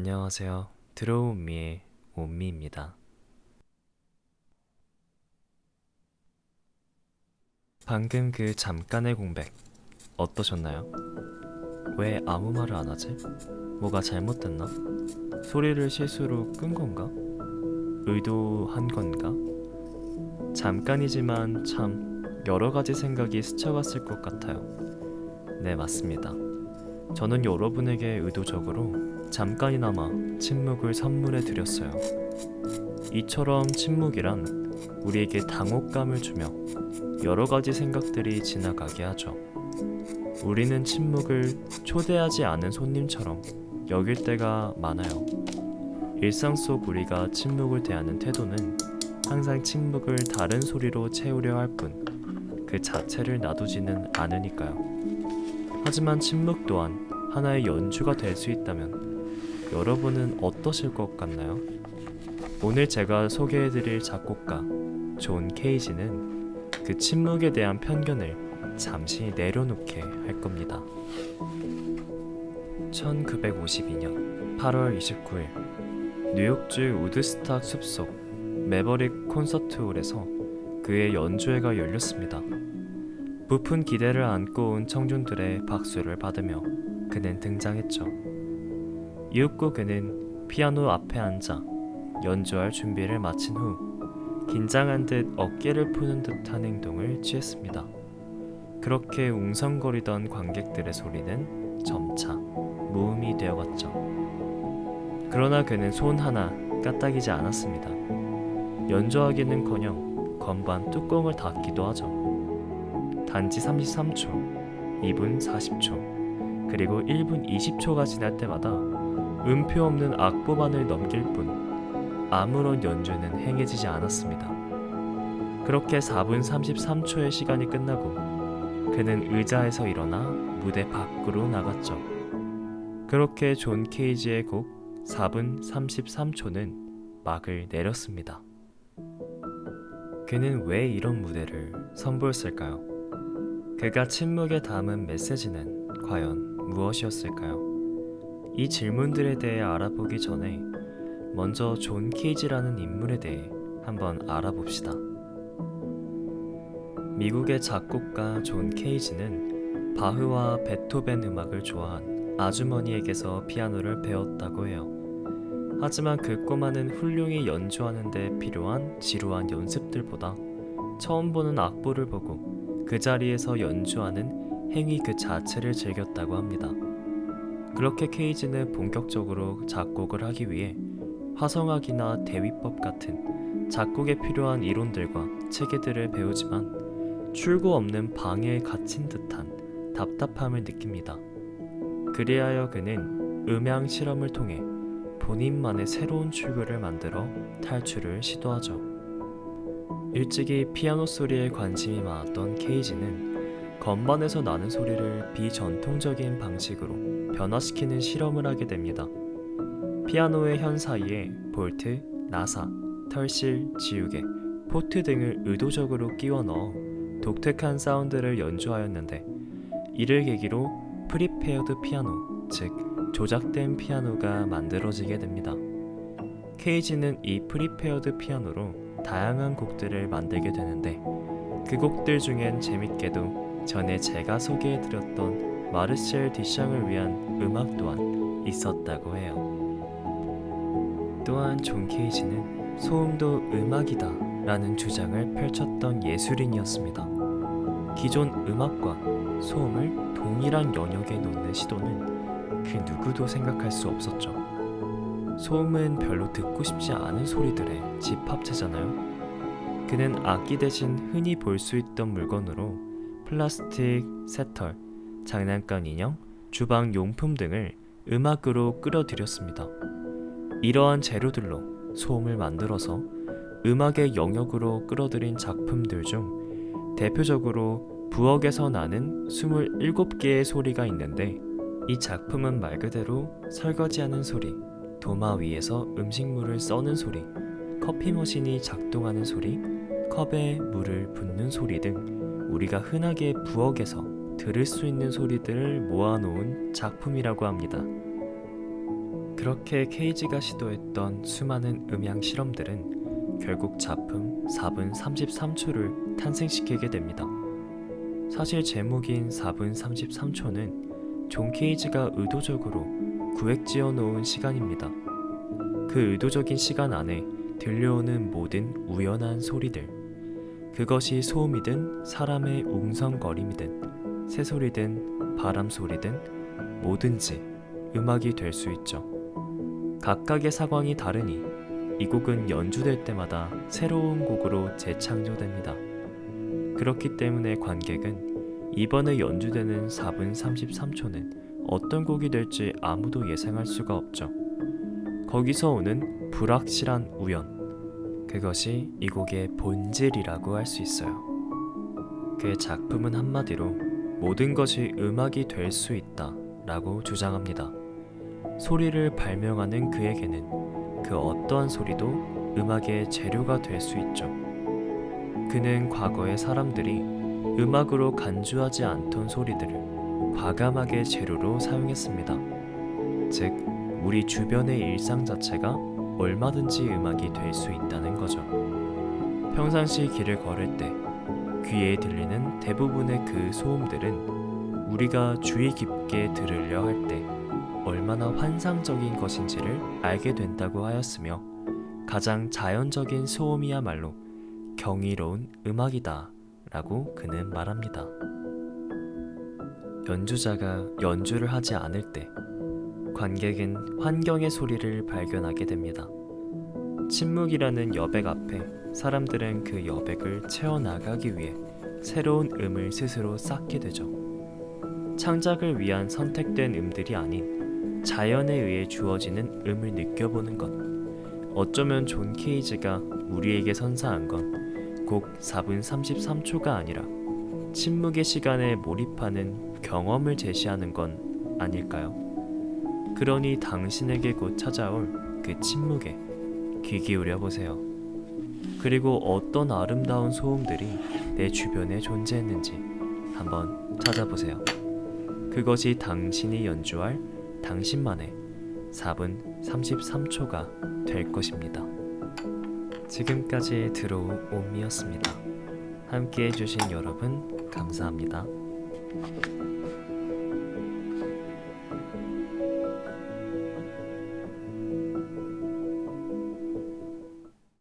안녕하세요. 드로우미의 온미입니다. 방금 그 잠깐의 공백 어떠셨나요? 왜 아무 말을 안 하지? 뭐가 잘못됐나? 소리를 실수로 끈 건가? 의도한 건가? 잠깐이지만 참 여러 가지 생각이 스쳐갔을 것 같아요. 네, 맞습니다. 저는 여러분에게 의도적으로 잠깐이나마 침묵을 선물해 드렸어요. 이처럼 침묵이란 우리에게 당혹감을 주며 여러 가지 생각들이 지나가게 하죠. 우리는 침묵을 초대하지 않은 손님처럼 여길 때가 많아요. 일상 속 우리가 침묵을 대하는 태도는 항상 침묵을 다른 소리로 채우려 할 뿐 그 자체를 놔두지는 않으니까요. 하지만 침묵 또한 하나의 연주가 될 수 있다면 여러분은 어떠실 것 같나요? 오늘 제가 소개해드릴 작곡가 존 케이지는 그 침묵에 대한 편견을 잠시 내려놓게 할 겁니다. 1952년 8월 29일 뉴욕주 우드스탁 숲속 매버릭 콘서트홀에서 그의 연주회가 열렸습니다. 부푼 기대를 안고 온 청중들의 박수를 받으며 그는 등장했죠. 이윽고 그는 피아노 앞에 앉아 연주할 준비를 마친 후 긴장한 듯 어깨를 푸는 듯한 행동을 취했습니다. 그렇게 웅성거리던 관객들의 소리는 점차 무음이 되어갔죠. 그러나 그는 손 하나 까딱이지 않았습니다. 연주하기는커녕 건반 뚜껑을 닫기도 하죠. 단지 33초, 2분 40초, 그리고 1분 20초가 지날 때마다 음표 없는 악보만을 넘길 뿐 아무런 연주는 행해지지 않았습니다. 그렇게 4분 33초의 시간이 끝나고 그는 의자에서 일어나 무대 밖으로 나갔죠. 그렇게 존 케이지의 곡 4분 33초는 막을 내렸습니다. 그는 왜 이런 무대를 선보였을까요? 그가 침묵에 담은 메시지는 과연 무엇이었을까요? 이 질문들에 대해 알아보기 전에 먼저 존 케이지라는 인물에 대해 한번 알아봅시다. 미국의 작곡가 존 케이지는 바흐와 베토벤 음악을 좋아한 아주머니에게서 피아노를 배웠다고 해요. 하지만 그 꼬마는 훌륭히 연주하는 데 필요한 지루한 연습들보다 처음 보는 악보를 보고 그 자리에서 연주하는 행위 그 자체를 즐겼다고 합니다. 그렇게 케이지는 본격적으로 작곡을 하기 위해 화성학이나 대위법 같은 작곡에 필요한 이론들과 체계들을 배우지만 출구 없는 방해에 갇힌 듯한 답답함을 느낍니다. 그리하여 그는 음향 실험을 통해 본인만의 새로운 출구를 만들어 탈출을 시도하죠. 일찍이 피아노 소리에 관심이 많았던 케이지는 건반에서 나는 소리를 비전통적인 방식으로 변화시키는 실험을 하게 됩니다. 피아노의 현 사이에 볼트, 나사, 털실, 지우개, 포트 등을 의도적으로 끼워 넣어 독특한 사운드를 연주하였는데 이를 계기로 프리페어드 피아노, 즉 조작된 피아노가 만들어지게 됩니다. 케이지는 이 프리페어드 피아노로 다양한 곡들을 만들게 되는데 그 곡들 중엔 재밌게도 전에 제가 소개해드렸던 마르셀 듀샹을 위한 음악 또한 있었다고 해요. 또한 존 케이지는 소음도 음악이다 라는 주장을 펼쳤던 예술인이었습니다. 기존 음악과 소음을 동일한 영역에 놓는 시도는 그 누구도 생각할 수 없었죠. 소음은 별로 듣고 싶지 않은 소리들의 집합체잖아요. 그는 악기 대신 흔히 볼 수 있던 물건으로 플라스틱, 새털, 장난감 인형, 주방 용품 등을 음악으로 끌어들였습니다. 이러한 재료들로 소음을 만들어서 음악의 영역으로 끌어들인 작품들 중 대표적으로 부엌에서 나는 27개의 소리가 있는데 이 작품은 말 그대로 설거지하는 소리, 도마 위에서 음식물을 써는 소리, 커피 머신이 작동하는 소리, 컵에 물을 붓는 소리 등 우리가 흔하게 부엌에서 들을 수 있는 소리들을 모아놓은 작품이라고 합니다. 그렇게 케이지가 시도했던 수많은 음향 실험들은 결국 작품 4분 33초를 탄생시키게 됩니다. 사실 제목인 4분 33초는 존 케이지가 의도적으로 구획지어 놓은 시간입니다. 그 의도적인 시간 안에 들려오는 모든 우연한 소리들, 그것이 소음이든 사람의 웅성거림이든 새소리든 바람소리든 뭐든지 음악이 될 수 있죠. 각각의 사광이 다르니 이 곡은 연주될 때마다 새로운 곡으로 재창조됩니다. 그렇기 때문에 관객은 이번에 연주되는 4분 33초는 어떤 곡이 될지 아무도 예상할 수가 없죠. 거기서 오는 불확실한 우연, 그것이 이 곡의 본질이라고 할 수 있어요. 그 작품은 한마디로 모든 것이 음악이 될 수 있다 라고 주장합니다. 소리를 발명하는 그에게는 그 어떠한 소리도 음악의 재료가 될 수 있죠. 그는 과거의 사람들이 음악으로 간주하지 않던 소리들을 과감하게 재료로 사용했습니다. 즉, 우리 주변의 일상 자체가 얼마든지 음악이 될 수 있다는 거죠. 평상시 길을 걸을 때 귀에 들리는 대부분의 그 소음들은 우리가 주의 깊게 들으려 할 때 얼마나 환상적인 것인지를 알게 된다고 하였으며, 가장 자연적인 소음이야말로 경이로운 음악이다 라고 그는 말합니다. 연주자가 연주를 하지 않을 때 관객은 환경의 소리를 발견하게 됩니다. 침묵이라는 여백 앞에 사람들은 그 여백을 채워나가기 위해 새로운 음을 스스로 쌓게 되죠. 창작을 위한 선택된 음들이 아닌 자연에 의해 주어지는 음을 느껴보는 것. 어쩌면 존 케이지가 우리에게 선사한 건 곡 4분 33초가 아니라 침묵의 시간에 몰입하는 경험을 제시하는 건 아닐까요? 그러니 당신에게 곧 찾아올 그 침묵에 귀 기울여 보세요. 그리고 어떤 아름다운 소음들이 내 주변에 존재했는지 한번 찾아보세요. 그것이 당신이 연주할 당신만의 4분 33초가 될 것입니다. 지금까지 드로우 온미였습니다. 함께 해주신 여러분 감사합니다.